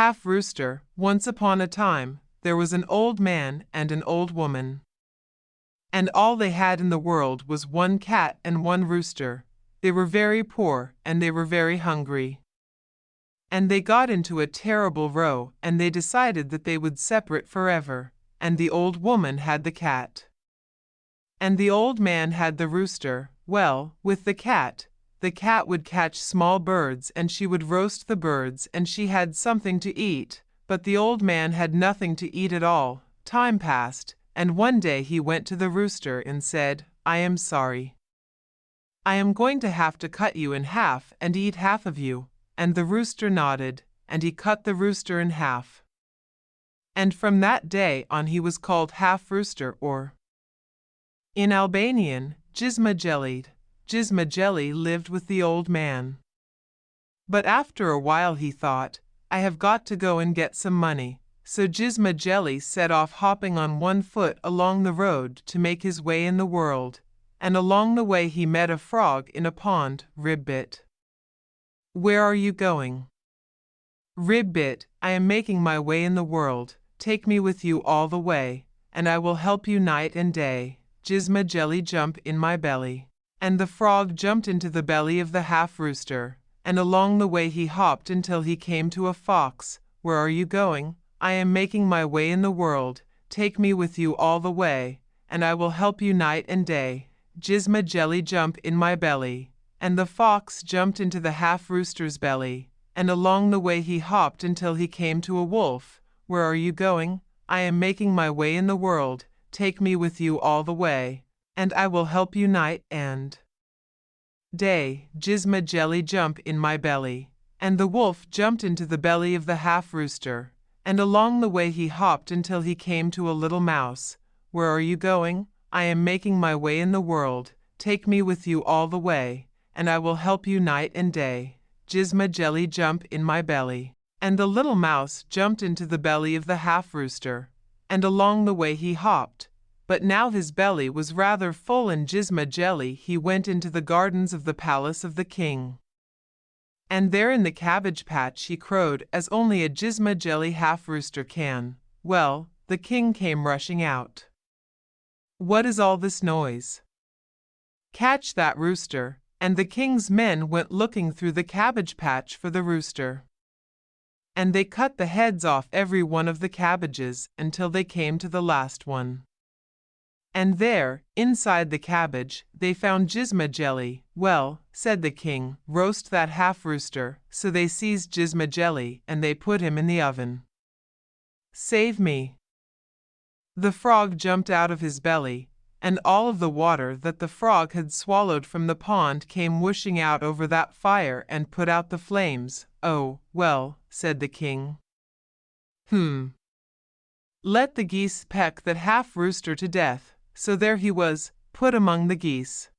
Half Rooster. Once upon a time, there was an old man and an old woman. And all they had in the world was one cat and one rooster. They were very poor, and they were very hungry. And they got into a terrible row, and they decided that they would separate forever. And the old woman had the cat. And the old man had the rooster. Well, with the cat would catch small birds, and she would roast the birds, and she had something to eat. But the old man had nothing to eat at all. Time passed, and one day he went to the rooster and said, "I am sorry. I am going to have to cut you in half and eat half of you." And the rooster nodded, and he cut the rooster in half. And from that day on he was called Half Rooster, or in Albanian, Jizma-Jellied. Jizma-Jelly lived with the old man. But after a while he thought, "I have got to go and get some money." So Jizma-Jelly set off hopping on one foot along the road to make his way in the world, and along the way he met a frog in a pond. Ribbit. "Where are you going?" "Ribbit, I am making my way in the world. Take me with you all the way, and I will help you night and day. Jizma-Jelly, jump in my belly." And the frog jumped into the belly of the half rooster, and along the way he hopped until he came to a fox. "Where are you going?" "I am making my way in the world. Take me with you all the way, and I will help you night and day. Jizma-Jelly, jump in my belly." And the fox jumped into the half rooster's belly, and along the way he hopped until he came to a wolf. "Where are you going?" "I am making my way in the world. Take me with you all the way, and I will help you night and day. Jizma-Jelly, jump in my belly." And the wolf jumped into the belly of the half rooster, and along the way he hopped until he came to a little mouse. "Where are you going?" "I am making my way in the world. Take me with you all the way, and I will help you night and day. Jizma-Jelly, jump in my belly." And the little mouse jumped into the belly of the half rooster, and along the way he hopped. But now his belly was rather full, and Jizma-Jelly he went into the gardens of the palace of the king. And there in the cabbage patch he crowed as only a Jizma-Jelly half rooster can. Well, the king came rushing out. "What is all this noise? Catch that rooster!" And the king's men went looking through the cabbage patch for the rooster. And they cut the heads off every one of the cabbages until they came to the last one. And there, inside the cabbage, they found Jizma-Jelly. "Well," said the king, "roast that half rooster." So they seized Jizma-Jelly and they put him in the oven. "Save me!" The frog jumped out of his belly, and all of the water that the frog had swallowed from the pond came whooshing out over that fire and put out the flames. "Oh, well," said the king. Let the geese peck that half rooster to death." So there he was, put among the geese.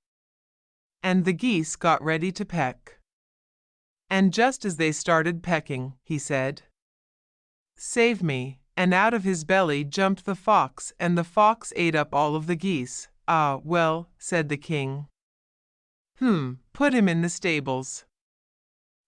And the geese got ready to peck. And just as they started pecking, he said, "Save me!" And out of his belly jumped the fox, and the fox ate up all of the geese. "Ah, well," said the king. Put him in the stables.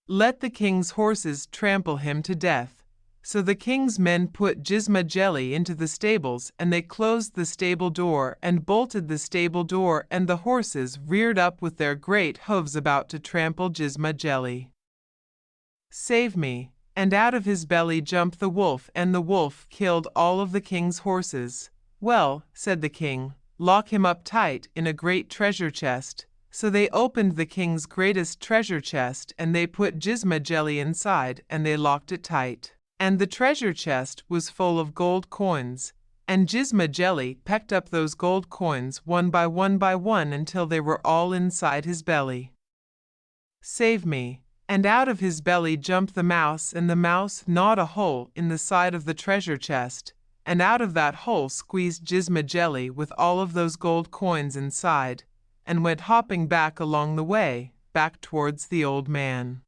Let the king's horses trample him to death." So the king's men put Jizma-Jelly into the stables, and they closed the stable door and bolted the stable door, and the horses reared up with their great hooves about to trample Jizma-Jelly. "Save me!" And out of his belly jumped the wolf, and the wolf killed all of the king's horses. "Well," said the king, "lock him up tight in a great treasure chest." So they opened the king's greatest treasure chest, and they put Jizma-Jelly inside, and they locked it tight. And the treasure chest was full of gold coins, and Jizma-Jelly pecked up those gold coins one by one until they were all inside his belly. "Save me!" And out of his belly jumped the mouse, and the mouse gnawed a hole in the side of the treasure chest, and out of that hole squeezed Jizma-Jelly with all of those gold coins inside, and went hopping back along the way, back towards the old man.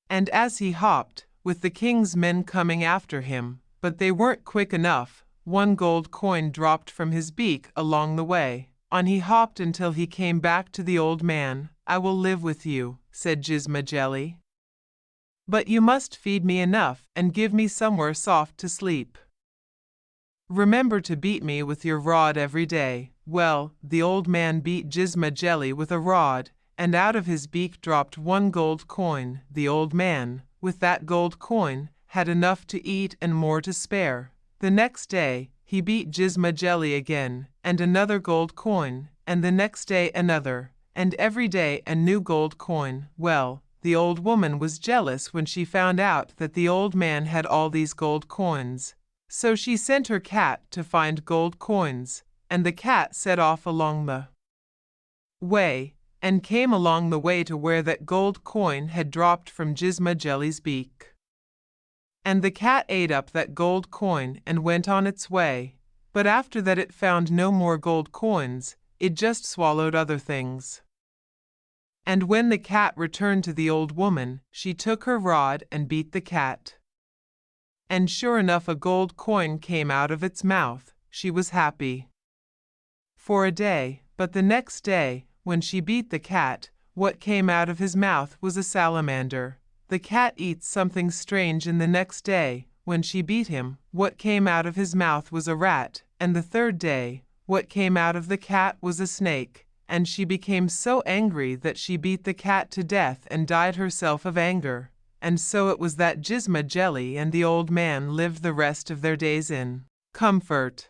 And as he hopped, with the king's men coming after him, but they weren't quick enough, one gold coin dropped from his beak along the way. On he hopped until he came back to the old man. "I will live with you," said Jizma-Jelly. But you must feed me enough and give me somewhere soft to sleep. Remember to beat me with your rod every day." Well, the old man beat Jizma Jelly with a rod, and out of his beak dropped one gold coin. The old man, with that gold coin, had enough to eat and more to spare. The next day, he beat Jizma Jelly again, and another gold coin, and the next day another, and every day a new gold coin. Well, the old woman was jealous when she found out that the old man had all these gold coins. So she sent her cat to find gold coins, and the cat set off along the way, and came along the way to where that gold coin had dropped from Jizma Jelly's beak. And the cat ate up that gold coin and went on its way, but after that it found no more gold coins, it just swallowed other things. And when the cat returned to the old woman, she took her rod and beat the cat. And sure enough a gold coin came out of its mouth. She was happy for a day, but the next day, when she beat the cat, what came out of his mouth was a salamander. The cat eats something strange, and the next day, when she beat him, what came out of his mouth was a rat, and the third day, what came out of the cat was a snake, and she became so angry that she beat the cat to death and died herself of anger. And so it was that Jizma Jelly and the old man lived the rest of their days in comfort.